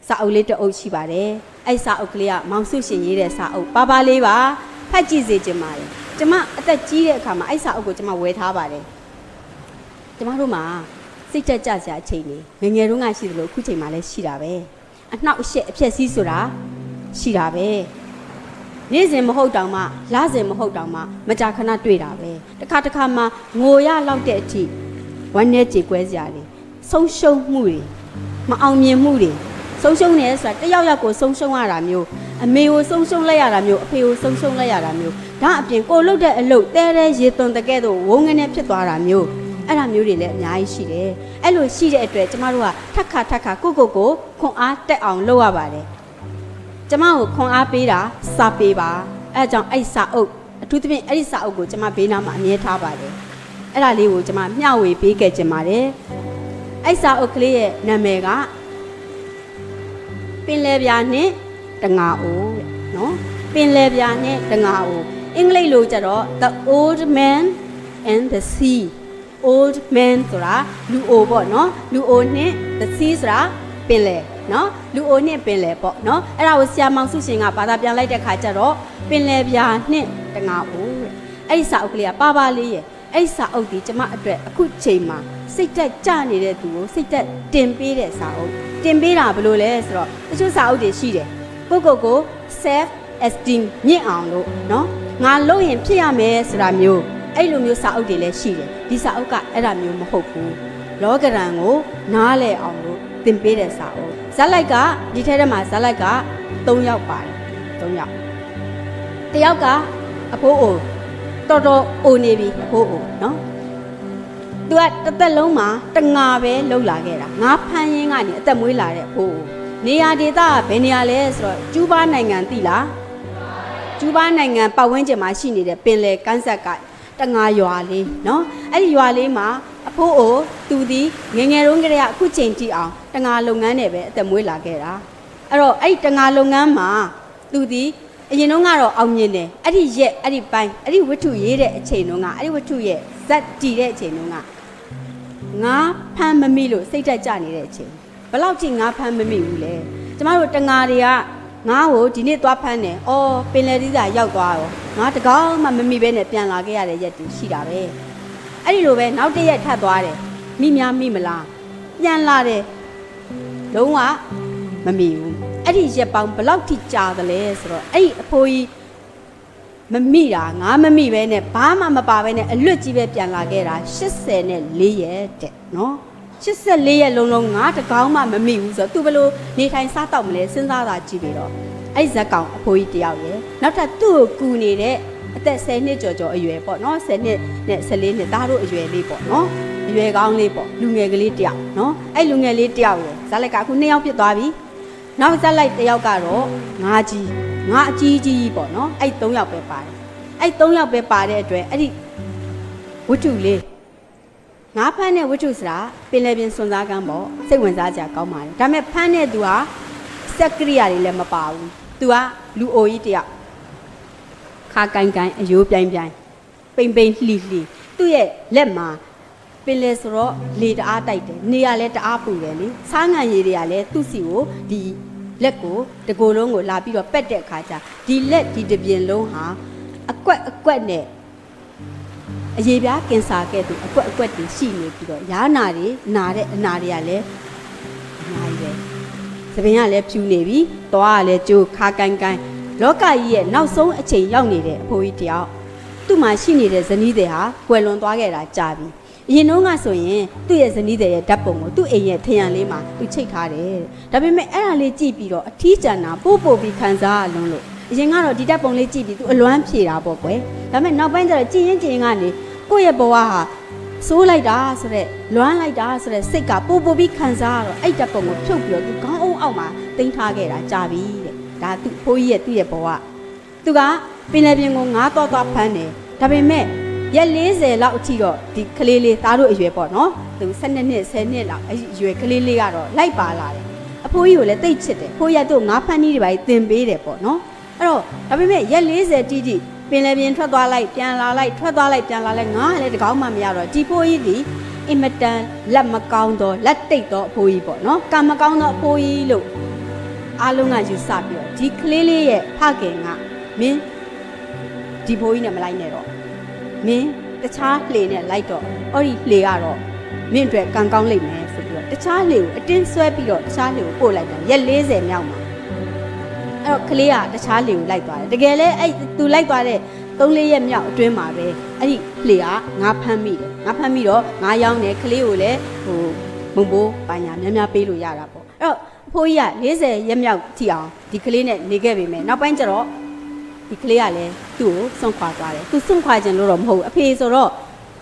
စာအုပ်လေးတစ်အုပ်ရှိပါတယ်အဲ့စာအုပ်ကလေးကမောင်စုရှင်ရေးတဲ့စာအုပ်ပါလေးပါဖတ်ကြည့်စေချင်ပါတယ်ကျမအသက်ကြီးတဲ့အခါမှာအဲ့စာအုပ်ကိုကျမဝယ်ထားပါတယ်ကျမတို့မှာစိတ်တက်ကြစရာအချိန်နေငယ်တုန်းကရှိသလိုအခုချိန်မှာလည်းရှိတာပဲအနှောက်အယှက်အဖြစ်စီးဆိုတာရှိတာပဲနေ့စဉ်မဟုတ်တောင်မှလစဉ်မဟုတ်တောင်မှမကြာခဏတွေ့တာပဲတစ်ခါမှငိုရလောက်တဲ့အထိဝမ်းနဲ့ကြေကွဲစရာတွေဆုံးရှုံးမှုတွေမအောင်မြင်မှုတွေဆုံးရှုံးနေဆိုတာတယောက်ယောက်ကိုဆုံးရှုံးရတာမျိုးအမေကိုဆုံးရှုံးလိုက်ရတာမျိုးအဖေကိုဆုံးရှုံးလိုက်ရတာမျိုးဒါအပြင်ကိုလှုပ်တဲ့အလုပ်တဲတဲရေသွန်တကဲ့သို့ဝုန်းငနဲ့ဖြစ်သွားတာမျိုးအဲ့ဒါမျိုးတွေလည်းအများကြီးရှိတယ်အဲ့လိုရှိတဲ့အတွက်ကျမတို့ကထက်ခါကိုခွန်အားတက်အောင်လုပ်ရပါတယ်ကျမကိုခွန်အားပေးတာစာပေးပါအဲ့ဒါကြောင့်အဲ့စာအုပ်အထူးသဖြင့်အဲ့ဒီစာအုပ်ကိုကျမဘေးနားမှာအမြဲထားပါတယ်အဲ့ဒါလေးကိုကျမမျှဝေပေးခဲ့ခြင်းပါတယ်အဲ့စာအုပ်ကလေးရဲ့နာမည်ကပင်လယ်ပြာနဲ့တငါအိုးတဲ့နော်ပင်လယ်ပြာနဲ့တငါအိုးအင်္ဂလိပ်လိုကျတော့ The Old Man and the Sea Old Man ဆိုတာလူအိုပေါ့နော်လူအိုနဲ့ the sea ဆိုတာပင်လယ်နော်လူအိုနဲ့ပင်လယ်ပေါ့နော်အဲ့ဒါကိုဆရာမောင်စုရှင်ကဘာသာပြန်လိုက်တဲ့ခါကျတော့ပင်လယ်ပြာနဲ့တငါအိုးတဲ့အဲ့ဒီစာအုပ်ကလေးကပါလေးရဲ့အဲ့ဒီစာအုပ်ဒီကျမအတွက်အခုချိန်မှာစိတ်တက်ကြနေတဲ့သူကိုစိတ်တက်တင်ပေးတဲ့စာအုပ်တင်ပေးတာဘယ်လိုလဲဆိုတော့တချို့စာအုပ်တွေရှိတယ်ကို self esteem မြင့်အောင်လို့နော်ငါလုပ်ရင်ဖြစ်ရမယ်ဆိုတာမျိုးအဲ့လိုမျိုးစာအုပ်တွေလည်းရှိတယ်ဒီစာအုပ်ကအဲ့ဒါမျိုးမဟုတ်ဘူးလောကရန်ကိုနားလည်အောင်လို့သင်ပေးတဲ့စာအုပ်ဇက်လိုက်ကဒီထဲမှာဇက်လိုက်က3ယောက်ပါတယ်3ယောက်တယောက်ကအဖိုးအိုတော်အိုနေပြီအဖိုးအိုနော်သူကတစ်သက်လုံးမှာတငါပဲလှုပ်လာခဲ့တာငါဖမ်းရင်းကနေအသက်မွေးလာတဲ့အဖိုးအိုနေရာဒေသကဘယ်နေရာလဲဆိုတော့ကျူးဘားနိုင်ငံသိလားကျူးဘားနိုင်ငံပတ်ဝန်းကျင်မှာရှိနေတဲ့ပင်လယ်ကမ်းစပ်ကတငါရွာလေးနော်အဲ့ဒီရွာလေးမှာအဖိုးအိုသူဒီငယ်တုန်းကတည်းကအခုချိန်ကြည့်အောင်တငါလုပ်ငန်းနဲ့ပဲအသက်မွေးလာခဲ့တာအဲ့တော့အဲ့ဒီတငါလုပ်ငန်းမှာသူဒီအရင်တော့ကတော့အောင်မြင်တယ်အဲ့ဒီရက်အဲ့ဒီပိုင်းအဲ့ဒီဝတ္ထုရေးတဲ့အချိန်တုန်းကအဲ့ဒီဝတ္ထုရဲ့ဇက်တည်တဲ့အချိန်တုန်းကငါဖမ်းမမိလို့စိတ်တက်ကြနေတဲ့အချိန်ဘယ်လောက်ချိန်ငါဖမ်းမမိဘူးလဲကျမတို့တငါတွေကငါ့ကိုဒီနေ့သွားဖမ်းတယ်။အော်ပင်လယ်သီးစာရောက်သွားရောငါတကောင်းမှမမိပဲနဲ့ပြန်လာခဲ့ရတဲ့ရက်တူရှိတာပဲ။အဲ့ဒီလိုပဲနောက်တစ်ရက်ထပ်သွားတယ်။မိများမိမလား။ပြန်လာတယ်။လုံးဝမမိဘူး။အဲ့ဒီရက်ပေါင်းဘယ်လောက်ထိကြာသလဲဆိုတော့အဲ့ဒီအဖိုးကြီးမမိတာငါမမိပဲနဲ့ဘာမှမပါပဲနဲ့အလွတ်ကြီးပဲပြန်လာခဲ့တာ84ရက်တဲ့နော်။84ရက်လုံးငါတကောင်းမှမမိဘူးဆိုတော့သူဘလို့နေထိုင်စားတော့မလဲစဉ်းစားတာကြည့်ပြီးတော့အဲ့ဇက်ကောင်အဖိုးကြီးတယောက်ရယ်နောက်ထပ်သူ့ကိုကူနေတဲ့အသက်10နှစ်ကျော်အရွယ်ပေါ့နော်10နှစ်နဲ့14နှစ်သားတို့အရွယ်လေးပေါ့နော်အရွယ်ကောင်းလေးပေါ့လူငယ်ကလေးတယောက်နော်အဲ့လူငယ်လေးတယောက်ရယ်ဇက်လိုက်ကအခု2ယောက်ဖြစ်သွားပြီနောက်ဇက်လိုက်တယောက်ကတော့ငါအကြီးပေါ့နော်အဲ့3ယောက်ပဲပါတယ်အဲ့3ယောက်ပဲပါတဲ့အတွက်အဲ့ဒီဝတ္ထုလေးငါဖမ်းတဲ့ဝတ္ထုဆိုတာပင်လယ်ပြင်စွန်စားကမ်းပေါ့စိတ်ဝင်စားကြကောင်းပါတယ်ဒါပေမဲ့ဖမ်းတဲ့သူဟာစက်ကရိယာတွေလည်းမပါဘူးသူကလူအိုကြီးတယောက်ခါကိုင်းအယိုးပြိုင်ပိန်လှီသူ့ရဲ့လက်မှာပင်လယ်ဆိုတော့လေတအားတိုက်တယ်နေရလဲတအားပူတယ်လေစားငံရည်တွေကလည်းသူ့စီကိုဒီလက်ကိုတကိုယ်လုံးကိုလာပြီးတော့ပက်တဲ့အခါကျဒီလက်ဒီတပြင်လုံးဟာအကွက်နဲ့အရေးပြားကင်ဆာကဲ့သို့အကွက်တွေရှိနေပြီးတော့ရားနာတွေနာတဲ့အနာတွေကလည်းအများကြီးပဲသပင်ကလည်းဖြူနေပြီသွားကလည်းကျိုးခါကိုင်းလောကကြီးရဲ့နောက်ဆုံးအချိန်ရောက်နေတဲ့အဖိုးကြီးတယောက်သူ့မှာရှိနေတဲ့ဇနီးတဲ့ဟာကွယ်လွန်သွားခဲ့တာကြာပြီအရင်တော့ကဆိုရင်သူ့ရဲ့ဇနီးတဲ့ရဲ့ဓာတ်ပုံကိုသူ့အိမ်ရဲ့ထရံလေးမှာသူချိတ်ထားတယ်ဒါပေမဲ့အဲ့ဒါလေးကြည့်ပြီးတော့အထီးကျန်တာပို့ပြီးခံစားရလုံးလို့အရင်ကတော့ဒီဓာတ်ပုံလေးကြည့်ပြီးသူအလွမ်းဖြေတာပေါ့ကွယ်ဒါပေမဲ့နောက်ပိုင်းကျတော့ကြည်ရင်ကနေကိုယ့်ရဲ့ဘဝဟာစိုးလိုက်တာဆိုတဲ့လွမ်းလိုက်တာဆိုတဲ့စိတ်ကပို့ပြီးခံစားရတော့အဲ့ဓာတ်ပုံကိုဖြုတ်ပြီးတော့သူခေါင်းအုံအောက်မှာတင်ထားခဲ့တာကြာပြီတဲ့ဒါသူ့ဖိုးကြီးရဲ့သူ့ရဲ့ဘဝသူကပင်လယ်ပြင်ကိုငါးတော့ဖမ်းတယ်ဒါပေမဲ့ရက်40လောက်အထိတော့ဒီကလေးလေးသားတို့အရွယ်ပေါ့နော်သူ12နှစ်10နှစ်လောက်အရွယ်ကလေးလေးကတော့လိုက်ပါလာတယ်အဖိုးကြီးကိုလည်းတိတ်ချစ်တယ်ဖိုးရတို့ငါးဖမ်းနည်းတွေပါသင်ပေးတယ်ပေါ့နော်အဲ့တော့ဒါပေမဲ့ရက်40တိတိပင်လယ်ပြင်ထွက်သွားလိုက်ပြန်လာလိုက်ထွက်သွားလိုက်ပြန်လာလိုက်ငါလည်းတကောင်းမှမရတော့ဒီဖိုးကြီးဒီအင်မတန်လက်မကောင်းတော့လက်တိတ်တော့အဖိုးကြီးပေါ့နော်ကံမကောင်းတော့အဖိုးကြီးလို့ အားလုံးကယူဆပြီးတော့ဒီကလေးလေးရဲ့ဖခင်ကမင်းဒီဘိုးကြီးနဲ့မလိုက်နဲ့တော့မင်းတခြားလှေနဲ့လိုက်တော့အဲ့ဒီလှေကတော့မင်းအတွက်ကံကောင်းလိမ့်မယ်ဆိုပြီးတော့တခြားလှေကိုအတင်းဆွဲပြီးတော့တခြားလှေကိုပို့လိုက်တာရက်40မြောက်မှာအဲ့တော့ကလေးကတခြားလှေကိုလိုက်သွားတယ်တကယ်လဲအဲ့သူလိုက်သွားတဲ့3-4ရက်မြောက်အတွင်းမှာပဲအဲ့ဒီလှေကငါဖမ်းမိတယ်ငါဖမ်းပြီးတော့ငါရောင်းတယ်ကလေးကိုလည်းမုံဘိုးပညာများများပေးလို့ရတာပေါ့အဲ့တော့အဖိုးကြီးက40ရက်မြောက်ကြည့်အောင်ဒီကလေးနဲ့နေခဲ့ပေမဲ့နောက်ပိုင်းကျတော့ဒီကလေးကလည်းသူ့ကိုစွန့်ခွာသွားတယ်သူစွန့်ခွာခြင်းလို့တော့မဟုတ်ဘူးအဖေဆိုတော့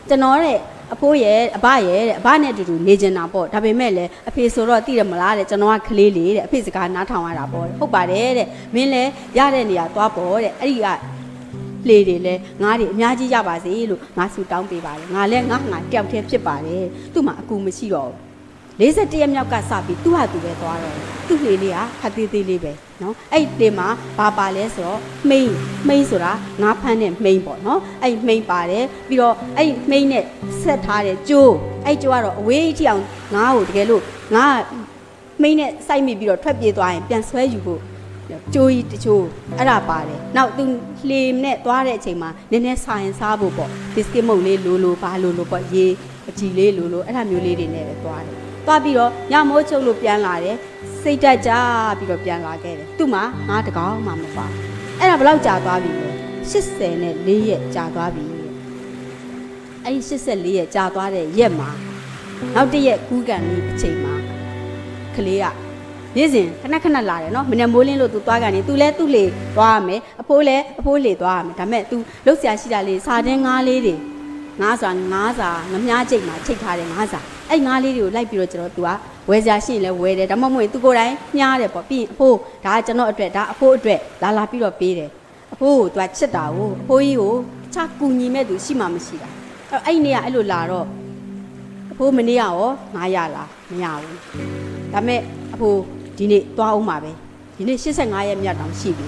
ကျွန်တော်တဲ့အဖိုးရဲ့အဘရဲ့တဲ့အဘနဲ့အတူတူနေကျင်တာပေါ့ဒါပေမဲ့လည်းအဖေဆိုတော့သိတယ်မလားတဲ့ကျွန်တော်ကကလေးလေးတဲ့အဖေစကားနားထောင်ရတာပေါ့ဟုတ်ပါတယ်တဲ့မင်းလည်းရတဲ့နေရာသွားပေါ့တဲ့အဲ့ဒီကလေတွေလည်းငါးတွေအများကြီးရပါစေလို့ငါဆူတောင်းပေးပါတယ်ငါလည်းငါတယောက်တည်းဖြစ်ပါတယ်သူ့မှာအကူမရှိတော့ဘူး41ရက်မြောက်ကစပြီးသူ့ဟာသူပဲသွားတော့သူ့လေလေးကခက်သေးသေးလေးပဲเนาะအဲ့ဒီတင်မှာဘာပါလဲဆိုတော့မိန်းဆိုတာငါဖမ်းတဲ့မိန်းပေါ့เนาะအဲ့မိန်းပါတယ်ပြီးတော့အဲ့မိန်းနဲ့ဆက်ထားတဲ့ကျိုးအဲ့ကျိုးကတော့အဝေးထိအောင်ငါ့ကိုတကယ်လို့ငါမိန်းနဲ့စိုက်မိပြီးတော့ထွက်ပြေးသွားရင်ပြန်ဆွဲယူဖို့ကျိုးကြီးတချို့အဲ့ဒါပါတယ်နောက်သူလှေနဲ့သွားတဲ့အချိန်မှာနည်းနည်းဆိုင်စားဖို့ပေါ့ဘစ်ကစ်မုတ်လေးလိုဘာလိုပေါ့ရေအကြည်လေးလိုအဲ့ဒါမျိုးလေးတွေနဲ့ပဲသွားတယ်သွားပြီးတော့ညမိုးချုပ်လို့ပြန်လာတယ်စိတ်တက်ကြပြီးတော့ပြန်လာခဲ့တယ်သူ့မှာငါတကောင်မှမပါအဲ့ဒါဘယ်လောက်ကြာသွားပြီလဲ84ရက်ကြာသွားပြီအဲ့ဒီ84ရက်ကြာသွားတဲ့ရက်မှာနောက်တစ်ရက်ကူးကန်လေးအချိန်မှာကလေးကနေ့စဉ်ခဏလာတယ်နော်မနေ့မိုးလင်းလို့ तू သွားကန်နေ तू လဲသူ့လေသွားရမယ်အဖိုးလဲအဖိုးလေသွားရမယ်ဒါပေမဲ့ तू လှုပ်ရှားရှိတာလေးစာတင်းငါးလေးတွေငါးစာငမြားကျိတ်မှာချိတ်ထားတယ်ငါးစာအဲ့ငါးလေးတွေကိုလိုက်ပြီးတော့ကျွန်တော် तू ကဝယ်စရာရှိရင်လဲဝယ်တယ်ဒါမှမဟုတ် तू ကိုယ်တိုင်ညှားတယ်ပေါ့ပြီးရင်အဖိုးဒါကကျွန်တော်အတွက်ဒါအဖိုးအတွက်လာပြီးတော့ပေးတယ်အဖိုးကို तू ကချစ်တာကိုအဖိုးကြီးကိုချကူညီမဲ့သူရှိမှမရှိတာအဲ့နေ့ကအဲ့လိုလာတော့အဖိုးမနေ့ကရော900လားမရဘူးဒါပေမဲ့အဖိုးဒီနေ့သွားအောင်ပါပဲဒီနေ့85ရက်မြတ်တောင်ရှိပြီ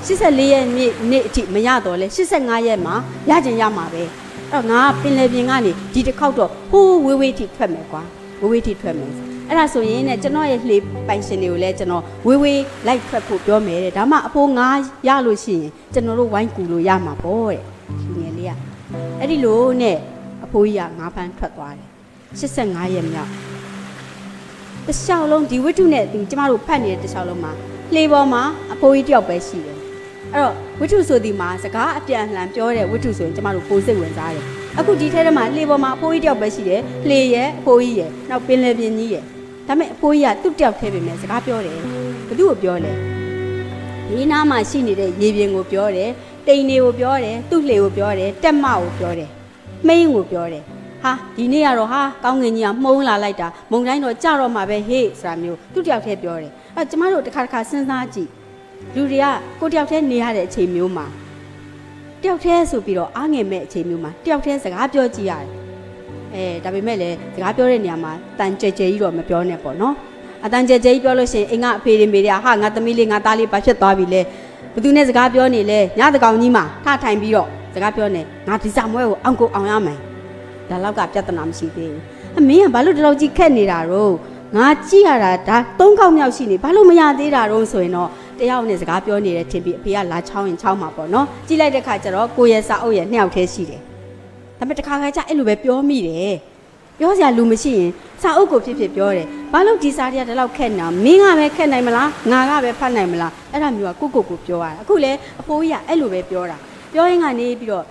84ရက်နေ့အထိမရတော့လဲ85ရက်မှာရကြင်ရမှာပဲအဲ့တော့ငါပင်လယ်ပြင်ကနေဒီတစ်ခေါက်တော့ဟိုးဝေးထိထွက်မယ်ကွာဝေးထိထွက်မယ်အဲ့ဒါဆိုရင်ねကျွန်တော်ရဲ့လှေပိုင်ရှင်တွေကိုလည်းကျွန်တော်ဝေးလိုက်ထွက်ဖို့ပြောမယ်တဲ့ဒါမှအဖိုးငါရလို့ရှိရင်ကျွန်တော်တို့ဝိုင်းကူလို့ရမှာပေါ့တဲ့ဒီငယ်လေးကအဲ့ဒီလိုနဲ့အဖိုးကြီးကငါးဖမ်းထွက်သွားတယ်85ရက်မြောက်တခြားလုံးဒီဝိတ္ထုနဲ့ဒီကျမတို့ဖတ်နေတဲ့တခြားလုံးမှာလှေပေါ်မှာအဖိုးကြီးတယောက်ပဲရှိတယ်အဲ့တော့ဝိတ္ထုဆိုဒီမှာစကားအပြန်အလှန်ပြောတဲ့ဝိတ္ထုဆိုရင်ကျမတို့ပိုစိတ်ဝင်စားတယ်အခုဒီထဲမှာလှေပေါ်မှာအဖိုးကြီးတယောက်ပဲရှိတယ်လှေရဲ့အဖိုးကြီးရဲ့နောက်ပင်လယ်ပြင်ကြီးရဲ့ဒါပေမဲ့အဖိုးကြီးကသူ့တယောက်ထဲပဲစကားပြောတယ်ဘသူ့ကိုပြောလဲဒီနားမှာရှိနေတဲ့ရေပြင်ကိုပြောတယ်တိန်တွေကိုပြောတယ်သူ့လှေကိုပြောတယ်တက်မကိုပြောတယ်မိန်းကိုပြောတယ်ဟာဒီနေ့ကတော့ဟာကောင်းငင်ကြီးကမှုံးလာလိုက်တာမုံတိုင်းတော့ကြတော့မှာပဲဟေ့ဆိုတာမျိုးသူ့တယောက်တည်းပြောတယ်အဲ့ကျမတို့တစ်ခါစဉ်းစားကြည့်လူတွေကကိုတယောက်တည်းနေရတဲ့အချိန်မျိုးမှာတယောက်တည်းဆိုပြီးတော့အားငယ်မဲ့အချိန်မျိုးမှာတယောက်တည်းစကားပြောကြည့်ရတယ်ဒါပေမဲ့လည်းစကားပြောတဲ့နေရာမှာတန်ကြဲကြဲကြီးတော့မပြောနဲ့ပေါ့နော်အတန်ကြဲကြဲကြီးပြောလို့ရှိရင်အိမ်ကအဖေတွေမေတွေကဟာငါသမီးလေးငါသားလေးဘာဖြစ်သွားပြီလဲဘသူနဲ့စကားပြောနေလဲညတကောင်ကြီးမှာထထိုင်ပြီးတော့စကားပြောနေငါဒီစာမွဲကိုအောင်ကိုအောင်ရမယ်ဒါလောက်ကပြဿနာမရှိသေးဘူးအမင်းကဘာလို့ဒီလောက်ကြီးခက်နေတာတော့ငါကြည့်ရတာဒါ3ခေါက်မြောက်ရှိနေဘာလို့မရသေးတာတော့ဆိုရင်တော့တယောက်နဲ့စကားပြောနေတယ်ထင်ပြီးအဖေကလာချောင်းရင်ချောင်းမှာပေါ့နော်ကြည့်လိုက်တဲ့ခါကျတော့ကိုရဲ့စာအုပ်ရဲ့2ယောက်တည်းရှိတယ်ဒါပေမဲ့တစ်ခါကျအဲ့လိုပဲပြောမိတယ်ပြောစရာလူမရှိရင်စာအုပ်ကိုဖြစ်ဖြစ်ပြောတယ်ဘာလို့ဒီစာတွေကဒီလောက်ခက်နေတာမင်းကပဲခက်နိုင်မလားငါကပဲဖတ်နိုင်မလားအဲ့ဒါမျိုးကကိုပြောရတာအခုလေအဖိုးကြီးကအဲ့လိုပဲပြောတာပြောရင်ကနေပြီးတော့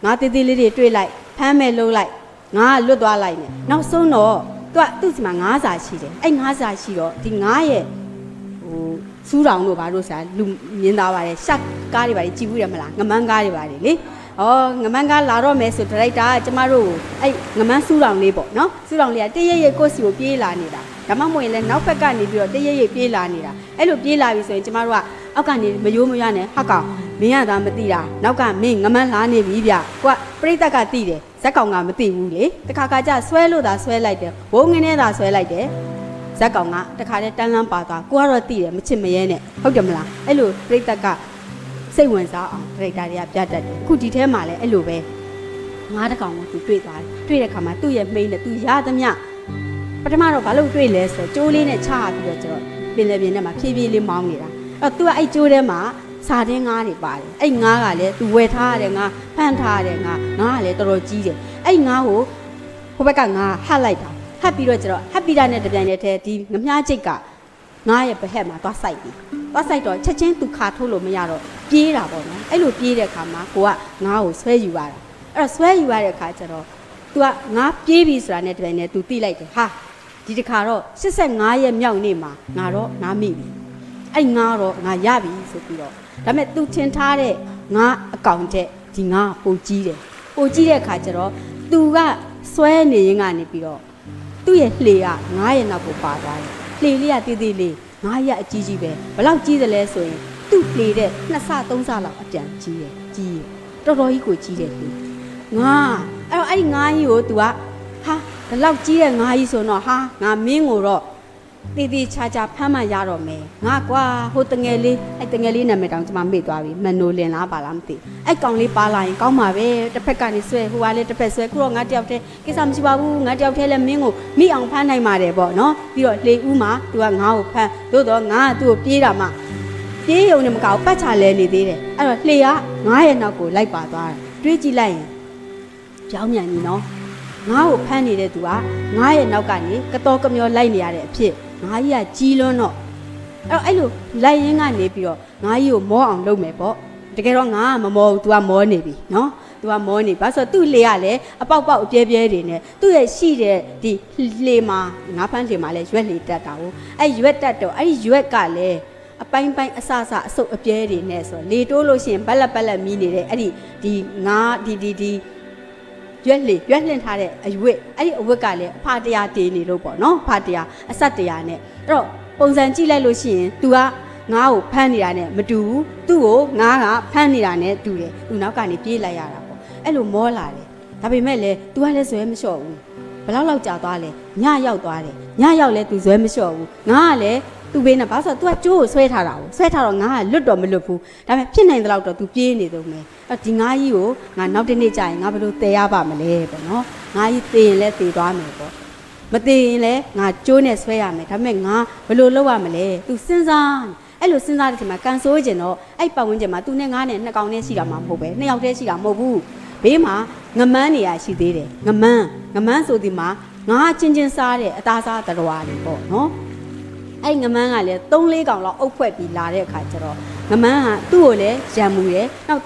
ငါသေးသေးလေးတွေတွေ့လိုက်ဖမ်းမဲ့လုံးလိုက်ငါလွတ်သွားလိုက်နေနောက်ဆုံးတော့သူ့စီမှာ9စာရှိတယ်အဲ့9စာရှိတော့ဒီ9ရဲ့စူးတောင်တို့ဘာလို့ဆိုတာလူမြင်သားပါတယ်ရှက်ကားတွေပါတယ်ကြည်ဘူးရမလားငမန်းကားတွေပါတယ်လေငမန်းကားလာတော့မယ်ဆိုဒရိုက်တာကျမတို့အဲ့ငမန်းစူးတောင်လေးပေါ့နော်စူးတောင်လေးကတရရဲ့ကိုယ့်စီကိုပြေးလာနေတာဒါမှမဟုတ်ရင်လည်းနောက်ဘက်ကနေပြီးတော့တရရဲ့ပြေးလာနေတာအဲ့လိုပြေးလာပြီဆိုရင်ကျမတို့ကအောက်ကနေမယိုးမရနဲ့ဟာကောင်မင်းကသာမသိတာနောက်ကမင်းငမန်းလာနေပြီဗျကိုကပြိတ္တကသိတယ်ဇက်ကောင်ကမသိဘူးလေတခါကျဆွဲလို့သာဆွဲလိုက်တယ်ဘိုးငင်းနဲ့သာဆွဲလိုက်တယ်ဇက်ကောင်ကတခါတည်းတန်းလန်းပါသွားကိုကတော့သိတယ်မချစ်မရဲနဲ့ဟုတ်တယ်မလားအဲ့လိုပြိတ္တကစိတ်ဝင်စားအောင်ဒရိုက်တာတွေကပြတတ်တယ်အခုဒီထဲမှာလည်းအဲ့လိုပဲငါးတကောင်ကိုသူတွေ့သွားတယ်တွေ့တဲ့ခါမှာသူ့ရဲ့မိန်းနဲ့သူရသမျှပထမတော့ဘာလို့တွေ့လဲဆိုတော့ကျိုးလေးနဲ့ချပြီးတော့ကျတော့မ င်လေပြင်ထဲမှာဖြည်းဖြည်းလေးမောင်းနေတာအဲ့သူကအဲ့ကျိုးထဲမှာစာတင်းငါးတွေပါတယ်အဲ့ငါးကလည်းသူဝယ်ထားရတယ်ငါဖမ်းထားရတယ်ငါကလည်းတော်တော်ကြီးတယ်အဲ့ငါးကိုဟိုဘက်ကငါဟတ်လိုက်တာဟတ်ပြီးတော့ကျတော့ဟတ်ပြီးတာနဲ့တပြိုင်တည်းထဲဒီငမြားချိတ်ကငါးရဲ့ဘဟက်မှာသွားဆိုင်ပြီးသွားဆိုင်တော့ချက်ချင်းသူခါထုတ်လို့မရတော့ပြေးတာပေါ့နော်အဲ့လိုပြေးတဲ့အခါမှာကိုကငါးကိုဆွဲယူရတာအဲ့တော့ဆွဲယူရတဲ့အခါကျတော့ तू ကငါပြေးပြီဆိုတာနဲ့တပြိုင်တည်း तू သိလိုက်တယ်ဟာဒီတစ်ခါတော့85ရက်မြောက်နေ့မှာငါတော့ငါမိပြီအဲ့ငါတော့ငါရပြီဆိုပြီးတော့ဒါပေမဲ့ तू ထင်ထားတဲ့ငါအကောင်တဲ့ဒီငါပိုကြီးတယ်ပိုကြီးတဲ့အခါကျတော့ तू ကဆွဲနေရင်ကနေပြီးတော့သူ့ရဲ့လှေကငါရဲ့နောက်ကိုပါသွားတယ်လှေလေးကတေးသေးလေးငါရအကြီးကြီးပဲဘလောက်ကြီးတယ်လဲဆိုရင်သူ့လှေတဲ့2ဆ3ဆလောက်အပြန်ကြီးတယ်ကြီးတယ်တော်တော်ကြီးကိုကြီးတယ်လှေငါအဲ့ငါကြီးကို तू ကဟာဘလောက်ကြီးတဲ့ငါကြီးဆိုတော့ဟာငါမင်းကိုတော့တေးသေးချာချာဖမ်းမှရတော့မယ်ငါကွာဟိုတငယ်လေးအဲ့တငယ်လေးနာမည်တောင်ကျွန်မမေ့သွားပြီမနိုလင်လားပါလားမသိအဲ့ကောင်လေးပါလာရင်ကောင်းပါပဲတစ်ဖက်ကနေဆွဲဟိုကလည်းတစ်ဖက်ဆွဲခုတော့ငါတယောက်တည်းကိစ္စမရှိပါဘူးငါတယောက်တည်းလည်းမင်းကိုမိအောင်ဖမ်းနိုင်ပါတယ်ပေါ့နော်ပြီးတော့လေဦးမှာ तू ကငါ့ကိုဖမ်းသို့တော့ငါကသူ့ကိုပြေးတာမှပြေးရုံနဲ့မကောက်ပတ်ချလဲနေသေးတယ်အဲ့တော့လှေကငါရဲ့နောက်ကိုလိုက်ပါသွားတယ်တွေးကြည့်လိုက်ရင်ပြောင်းမြန်ကြီးနော်ငါ့ကိုဖမ်းနေတဲ့သူကငါရဲ့နောက်ကနေကတော်ကမျောလိုက်နေရတဲ့အဖြစ်ငါကြီးကကြီးလွန်းတော့အဲ့လိုလိုက်ရင်းကနေပြီးတော့ငါကြီးကိုမောအောင်လုပ်မယ်ပေါ့တကယ်တော့ငါကမမောဘူး तू ကမောနေပြီနော် तू ကမောနေဘာဆိုတော့သူ့လေကလည်းအပေါက်ပေါက်အပြဲပြဲတွေနဲ့သူ့ရဲ့ရှိတဲ့ဒီလေမှာငါဖမ်းလေမှာလည်းရွက်လေတက်တာကိုအဲ့ရွက်တက်တော့အဲ့ဒီရွက်ကလည်းအပိုင်းပိုင်းအဆအဆအစုပ်အပြဲတွေနဲ့ဆိုလေတိုးလို့ရှိရင်ဘက်လက်မီးနေတဲ့အဲ့ဒီငါဒီရွက်လှင်ထားတဲ့အရွက်အဲ့ဒီအဝက်ကလည်းအဖတရားတေးနေလို့ပေါ့နော်ဖတရားအဆက်တရားနဲ့အဲ့တော့ပုံစံကြည့်လိုက်လို့ရှိရင် तू ကငါ့ကိုဖမ်းနေတာနဲ့မတူဘူးသူ့ကိုငါကဖမ်းနေတာနဲ့တူတယ်သူနောက်ကနေပြေးလိုက်ရတာပေါ့အဲ့လိုမောလာတယ်ဒါပေမဲ့လည်း तू ကလည်းဇွဲမလျှော့ဘူးဘယ်လောက်ကြာသွားလဲညရောက်သွားတယ်ညရောက်လဲ तू ဇွဲမလျှော့ဘူးငါကလည်းသူ့ဘေးနဲ့ဘာလို့ဆိုတော့ तू ကကျိုးကိုဆွဲထားတာကိုဆွဲထားတော့ငါကလွတ်တော့မလွတ်ဘူးဒါပေမဲ့ဖြစ်နိုင်တဲ့လောက်တော့ तू ပြေးနေတော့မယ်ဒီငါးကြီးကိုငါနောက်တစ်နေ့ကြာရင်ငါဘယ်လိုတည်ရပါမလဲပေါ့နော်ငါးကြီးတည်ရင်လည်းတည်သွားမယ်ပေါ့မတည်ရင်လည်းငါကျိုးနဲ့ဆွဲရမယ်ဒါပေမဲ့ငါဘယ်လိုလုပ်ရမလဲ तू စဉ်းစားအဲ့လိုစဉ်းစားတဲ့အချိန်မှာကန်ဆိုးကျင်တော့အဲ့ပတ်ဝန်းကျင်မှာ तू နဲ့ငါးနဲ့နှစ်ကောင်နဲ့ရှိတာမှမဟုတ်ပဲနှစ်ယောက်တည်းရှိတာမဟုတ်ဘူးဘေးမှာငမန်းနေရရှိသေးတယ်ငမန်းဆိုဒီမှာငါချင်းစားတဲ့အသားစားတတော်တွေပေါ့နော်အဲ့ငမန်းကလည်း3-4ကောင်လောက်အုပ်ဖွဲ့ပြီးလာတဲ့အခါကျတော့ငမန်းကသူ့ကိုလည်းရံမှုတယ်နောက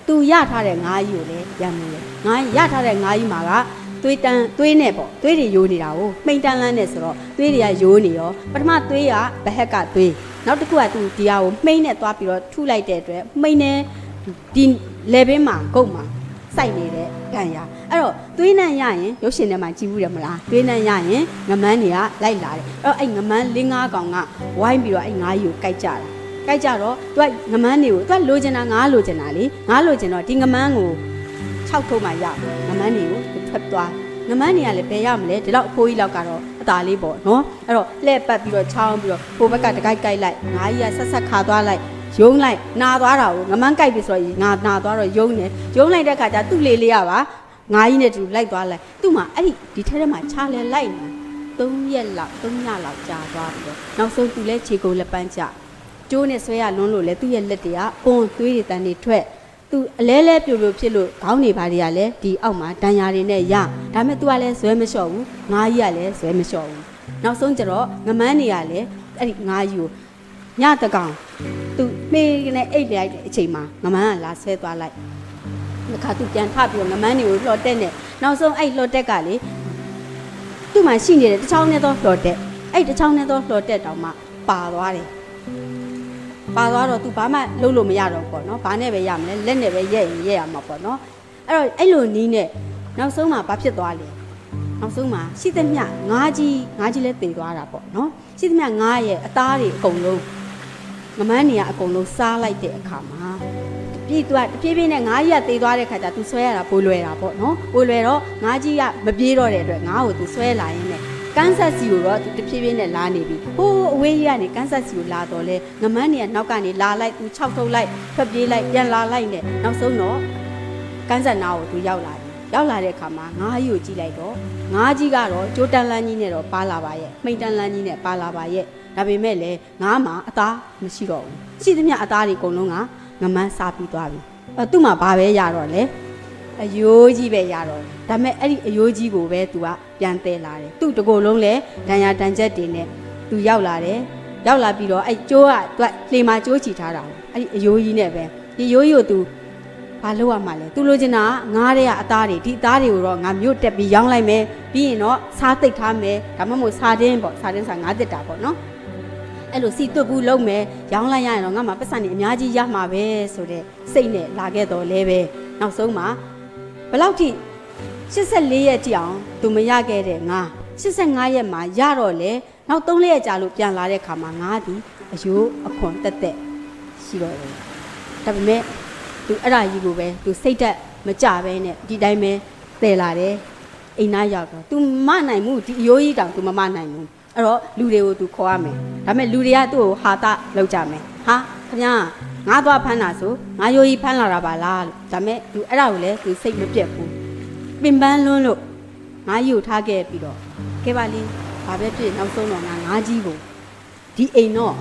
်သူရထားတဲ့ငါးကြီးကိုလည်းရံမှုတယ်ငါရထားတဲ့ငါးကြီးမှာကသွေးနဲ့ပေါ့သွေးတွေယိုးနေတာကိုမှိန်တန်းလန်းနဲ့ဆိုတော့သွေးတွေကယိုးနေရောပထမသွေးကဘဟက်ကသွေးနောက်တစ်ခုကသူဒီဟာကိုမှိန်နဲ့သွားပြီးတော့ထုလိုက်တဲ့အတွက်မှိန်နဲ့ဒီလေဘင်းမှာဂုတ်မှာစိုက်နေတဲ့ခံရအဲ့တော့သွေးနဲ့ရရင်ရုပ်ရှင်ထဲမှာကြည့်ဘူးတယ်မလားသွေးနဲ့ရရင်ငမန်းတွေကလိုက်လာတယ်အဲ့တော့အဲ့ငမန်း4-5ကောင်ကဝိုင်းပြီးတော့အဲ့ငါးကြီးကိုကြိုက်ကြတာကြိုက်ကြတော့သူကငမန်းတွေကိုသူကလိုချင်တာငါလိုချင်တာလေငါလိုချင်တော့ဒီငမန်းကို6ထုံးမှရငမန်းတွေကိုထွက်သွားငမန်းတွေကလည်းဘယ်ရမလဲဒီလောက်အဖိုးကြီးလောက်ကတော့အသာလေးပေါ့နော်အဲ့တော့လှည့်ပတ်ပြီးတော့ချောင်းပြီးတော့ဟိုဘက်ကတကိုက်ကြိုက်လိုက်ငါကြီးကဆက်ခါသွားလိုက်ယုံလိုက်နာသွားတာကိုငမန်းကြိုက်ပြီဆိုတော့ငါနာသွားတော့ယုံလိုက်တဲ့ခါကျသူ့လေးရပါငါကြီးနဲ့တူလိုက်သွားလိုက်သူ့မှာအဲ့ဒီထဲထဲမှာခြာလဲလိုက်နေ3ရက်လောက်3ညလောက်ကြာသွားပြီးတော့နောက်ဆုံးသူလဲခြေကုန်လက်ပန်းကျကျိုးနဲ့ဆွဲရလွန်းလို့လဲသူ့ရဲ့လက်တွေကပွန်သွေးတွေတန်တွေထွက်သူအလဲပြိုဖြစ်လို့ခေါင်းနေပါတွေကလည်းဒီအောက်မှာဒဏ်ရာတွေနဲ့ရဒါပေမဲ့ तू ကလည်းဇွဲမလျှော့ဘူးငါကြီးကလည်းဇွဲမလျှော့ဘူးနောက်ဆုံးကျတော့ငမန်းတွေကလည်းအဲ့ဒီငါကြီးကိုညတကောင် तू မေးနေအိတ်လိုက်တဲ့အချိန်မှာငမန်းကလာဆွဲသွားလိုက်တစ်ခါ तू ပြန်ထပြီးတော့ငမန်းတွေကိုလှော်တက်နေနောက်ဆုံးအဲ့လှော်တက်ကလေသူ့မှာရှိနေတဲ့တစ်ချောင်းနဲ့တော့လှော်တက်အဲ့တစ်ချောင်းနဲ့တော့လှော်တက်တောင်မှပါသွားတယ်ပါသွားတော့ तू ဘာမှလုပ်လို့မရတော့ဘူးပေါ့နော်ဘာနဲ့ပဲရမလဲလက်နဲ့ပဲရက်ရင်ရက်ရမှာပေါ့နော်အဲ့တော့အဲ့လိုနီးနဲ့နောက်ဆုံးမှာဘာဖြစ်သွားလဲနောက်ဆုံးမှာရှိသမျှငါးကြီးလည်းတည်သွားတာပေါ့နော်ရှိသမျှငါးရဲ့အသားတွေအကုန်လုံးငမန်းနေရအကုန်လုံးစားလိုက်တဲ့အခါမှာပြီး तू ကတပြေးပြေးနဲ့ငါးကြီးကတည်သွားတဲ့ခါကျ तू ဆွဲရတာပိုလွယ်တာပေါ့နော်ပိုလွယ်တော့ငါးကြီးကမပြေးတော့တဲ့အတွက်ငါ့ကို तू ဆွဲလာရင်းနဲ့ကန်းဆက်စီကိုတော့သူတဖြည်းဖြည်းနဲ့လာနေပြီဟိုးအဝေးကြီးကနေကန်းဆက်စီကိုလာတော့လဲငမန်းနေကနောက်ကနေလာလိုက်သူ6ထုတ်လိုက်ဖက်ပြေးလိုက်ပြန်လာလိုက်နဲ့နောက်ဆုံးတော့ကန်းဆက်နာကိုသူရောက်လာတယ်ရောက်လာတဲ့အခါမှာငါးကြီးကိုကြည့်လိုက်တော့ငါးကြီးကတော့ကြိုးတန်လန်းကြီးနဲ့တော့ပါလာပါရဲ့မှိန်တန်လန်းကြီးနဲ့ပါလာပါရဲ့ ဒါပေမဲ့လည်းငါမှအသားမရှိတော့ဘူးရှိသမျှအသားတွေအကုန်လုံးကငမန်းစားပြီးသွားပြီသူ့မှာဘာပဲရတော့လဲအယိုးကြီးပဲရတော့ဒါပေမဲ့အဲ့ဒီအယိုးကြီးကိုပဲသူကပြန်တဲလာတယ်သူ့တကိုယ်လုံးလဲဒဏ်ရာတန်ချက်တွေနဲ့သူရောက်လာတယ်ရောက်လာပြီးတော့အဲ့ကျိုးကသူကလှေမှာကျိုးချီထားတာအဲ့ဒီအယိုးကြီးနဲ့ပဲဒီယိုးကြီးကိုသူဘာလို့ရမှာလဲသူလိုချင်တာငားတဲ့အသားတွေဒီအသားတွေကိုတော့ငါမြို့တက်ပြီးရောင်းလိုက်မယ်ပြီးရင်တော့စားသိပ်ထားမယ်ဒါမှမဟုတ်စားတင်းပေါ့စားတင်းစားငါးတစ်တာပေါ့နော်အဲ့လိုစီတွတ်ဘူးလုံးမယ်ရောင်းလိုက်ရရင်တော့ငါမှပတ်စံနေအများကြီးရမှာပဲဆိုတဲ့စိတ်နဲ့လာခဲ့တော့လဲပဲနောက်ဆုံးမှာဘယ်လောက်ထိ84ရက်တိအောင်သူမရခဲ့တဲ့ငါ85ရက်မှာရတော့လေနောက်3ရက်ကြာလို့ပြန်လာတဲ့ခါမှာငါသည်အယိုးအခွန်တက်တက်ရှိတော့တယ်ဒါပေမဲ့သူအဲ့ဒါကြီးကိုပဲသူစိတ်သက်မကြပဲနဲ့ဒီတိုင်းပဲတည်လာတယ်အိမ်သားရောက်တော့ तू မနိုင်ဘူးဒီအယိုးကြီးတောင် तू မနိုင်ဘူးအဲ့တော့လူတွေကို तू ခေါ်ရမယ်ဒါပေမဲ့လူတွေကသူ့ကိုဟာတလောက်ကြမယ်ဟာခင်ဗျာငါသွားဖမ်းတာဆိုငါယိုးကြီးဖမ်းလာတာပါလားလို့ဒါပေမဲ့ तू အဲ့ဒါကိုလည်း तू စိတ်မပြတ်ဘူးပင်ပန်းလွန်းလို့ငါယူထားခဲ့ပြီးတော့ကဲပါလေးဘာပဲဖြစ်နောက်ဆုံးတော့ငါကြီးကိုဒီအိမ်တော့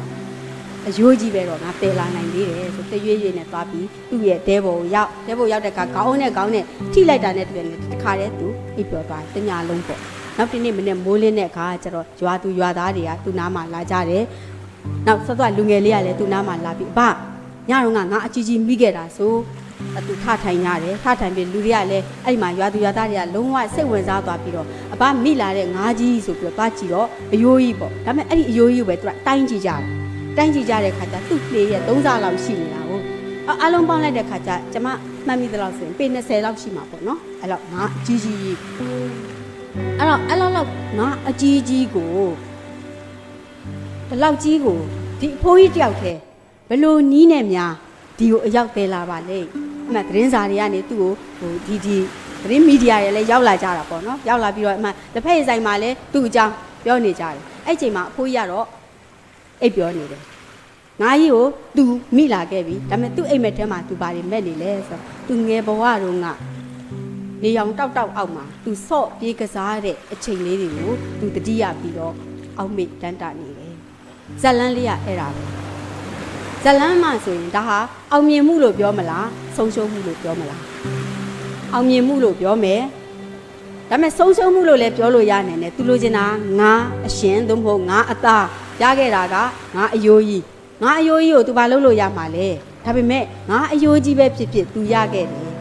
အယိုးကြီးပဲတော့ငါပယ်လာနိုင်သေးတယ်ဆိုတရွေ့ရွေ့နဲ့သွားပြီးသူ့ရဲ့တဲဘောကိုရောက်တဲ့အခါခေါင်းနဲ့ထိလိုက်တာနဲ့တခါတည်းသူအိပ်ပျော်သွားတညာလုံးပေါ့နောက်ဒီနေ့မနေ့မိုးလင်းတဲ့အခါကျတော့ရွာသူရွာသားတွေကသူ့နားမှာလာကြတယ်နောက်ဆက်သွားလူငယ်လေးကလည်းသူ့နားမှာလာပြီးအဘညတော့ငါအကြီးကြီးမိခဲ့တာဆိုသူထထိုင်ရတယ်ထထိုင်ပြီးလူတွေကလည်းအဲ့ဒီမှာရွာသူရွာသားတွေကလုံးဝစိတ်ဝင်စားသွားပြီးတော့အဘမိလာတဲ့ငါးကြီးဆိုပြီးတော့သွားကြည့်တော့အယိုးကြီးပေါ့ဒါပေမဲ့အဲ့ဒီအယိုးကြီးကိုပဲသူကတိုင်းကြည့်ကြတယ်တိုင်းကြည့်ကြတဲ့ခါကျသူ့လေရဲ့3စားလောက်ရှိနေတာကိုအားလုံးပေါင်းလိုက်တဲ့ခါကျကျမမှတ်မိသလောက်ဆိုရင်ပေ20လောက်ရှိမှာပေါ့နော်အဲ့တော့ငါအကြီးကြီးအဲ့လောက်ငါအကြီးကြီးကိုဒီလောက်ကြီးကိုဒီအဖိုးကြီးတယောက်တည်းဘယ်လိုနီးနဲ့များဒီကိုအရောက်သေးလာပါလေအမှသတင်းစာတွေကနေသူ့ကိုဟိုဒီသတင်းမီဒီယာတွေလည်းရောက်လာကြတာပေါ့နော်ရောက်လာပြီးတော့အမှတစ်ဖက်ဆိုင်မှာလည်းသူ့အကြောင်းပြောနေကြတယ်အဲ့ချိန်မှာအဖိုးကြီးကတော့အိပ်ပြောနေတယ်ငါကြီးကိုသူမိလာခဲ့ပြီဒါပေမဲ့သူ့အိမ်မက်ထဲမှာသူဘာတွေမဲ့နေလဲဆိုတော့သူငယ်ဘဝတုန်းကနေရောင်တောက်အောက်မှာသူဆော့ပြေးကစားတဲ့အချိန်လေးတွေကိုသူတတိယပြီးတော့အောက်မေ့တန်းတာနေတယ်ဇလန်းလေးကအဲ့ဒါပဲဇလန်းမှဆိုရင်ဒါဟာအောင်မြင်မှုလို့ပြောမလားဆုံးရှုံးမှုလို့ပြောမလားအောင်မြင်မှုလို့ပြောမယ်ဒါပေမဲ့ဆုံးရှုံးမှုလို့လည်းပြောလို့ရနိုင်တယ်သူလိုချင်တာငါအရှင်သို့မဟုတ်ငါအသားရခဲ့တာကငါအယိုးကြီးကို तू ဘာလုပ်လို့ရမှာလဲဒါပေမဲ့ငါအယိုးကြီးပဲဖြစ် तू ရခဲ့တယ်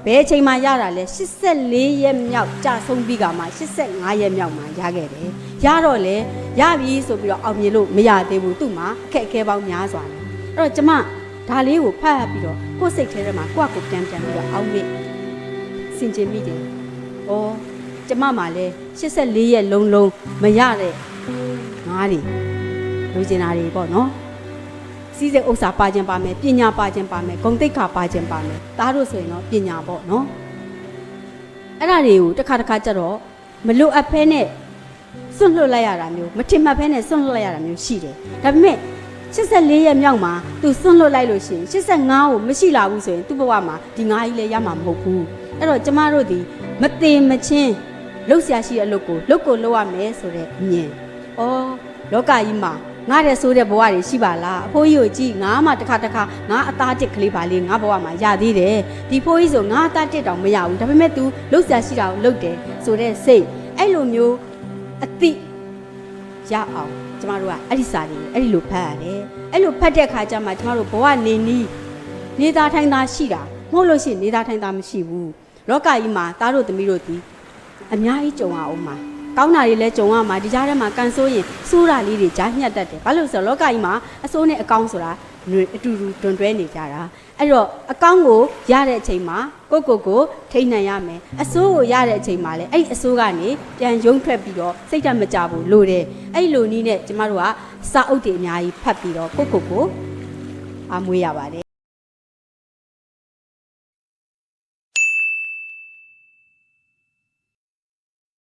ဘယ်ချိန်မှရတာလဲ84ရက်မြောက်ကြာဆုံးပြီးကမှ85ရက်မြောက်မှရခဲ့တယ်ရတော့လေရပြီဆိုပြီးတော့အောင်မြင်လို့မရသေးဘူးသူ့မှာအခက်အခဲပေါင်းများစွာတယ်အဲ့တော့ကျမဒါလေးကိုဖတ်ပြီးတော့ကိုယ်စိတ်ထဲမှာကိုယ့်ကိုပြန်ပြီးတော့အောင်မေ့စင်ကြင်မိတယ်ဩကျမမှလည်း84ရက်လုံးမရတဲ့ငါးတွေလူကျင်တာတွေပေါ့နော်စီးစိမ်ဥစ္စာပါခြင်းပါမယ်ပညာပါခြင်းပါမယ်ဂုဏ်သိက္ခာပါခြင်းပါမယ်သားတို့ဆိုရင်တော့ပညာပေါ့နော်အဲ့ဒါတွေကိုတစ်ခါကြတော့မလွတ်အပ်ဖဲနဲ့စွန့်လွတ်လိုက်ရတာမျိုးမထင်မှတ်ဖဲနဲ့စွန့်လွတ်လိုက်ရတာမျိုးရှိတယ်ဒါပေမဲ့84ရက်မြောက်မှာသူစွန့်လွတ်လိုက်လို့ရှိရင်85ကိုမရှိလာဘူးဆိုရင်သူ့ဘဝမှာဒီ9ကြီးလည်းရမှာမဟုတ်ဘူးအဲ့တော့ကျမတို့ဒီမသေးမချင်းလှုပ်ရှားရှိတဲ့အလုပ်ကိုလုပ်ရမယ်ဆိုတဲ့အမြင်ဩလောကကြီးမှာငါတဲ့ဆိုးတဲ့ဘဝတွေရှိပါလားအဖိုးကြီးကိုကြည့်ငါမှတစ်ခါငါအသားတစ်ကလေးပါလေးငါဘဝမှာရသေးတယ်ဒီဖိုးကြီးဆိုငါအသားတစ်တောင်မရဘူးဒါပေမဲ့ तू လှုပ်ရှားရှိတာကိုလုပ်တယ်ဆိုတဲ့စိတ်အဲ့လိုမျိုးအတိရအောင်ကျမတို့ကအဲ့ဒီစာတွေကိုအဲ့ဒီလိုဖတ်ရတယ်အဲ့လိုဖတ်တဲ့အခါကျမှကျမတို့ဘဝနေသားထိုင်သားရှိတာမဟုတ်လို့ရှိရင်နေသားထိုင်သားမရှိဘူးလောကကြီးမှာသားတို့သမီးတို့ဒီအများကြီးကြုံရအောင်မှာကောင်းတာတွေလည်းကြုံရမှာဒီကြားထဲမှာကန်ဆိုးရင်စိုးတာလေးတွေကြားညှက်တတ်တယ်ဘာလို့ဆိုတော့လောကကြီးမှာအစိုးနဲ့အကောင်းဆိုတာအတူတူတွန်တွဲနေကြတာအဲ့တော့အကောင်းကိုရတဲ့အချိန်မှာကိုထိန်းနိုင်ရမယ်အစိုးကိုရတဲ့အချိန်မှာလည်းအဲ့ဒီအစိုးကနေပြန်ရုံထွက်ပြီးတော့စိတ်ဓာတ်မကြဘူးလို့တယ်အဲ့လိုနည်းနဲ့ကျမတို့ကစာအုပ်တွေအများကြီးဖတ်ပြီးတော့ကိုအားမွေးရပါတယ်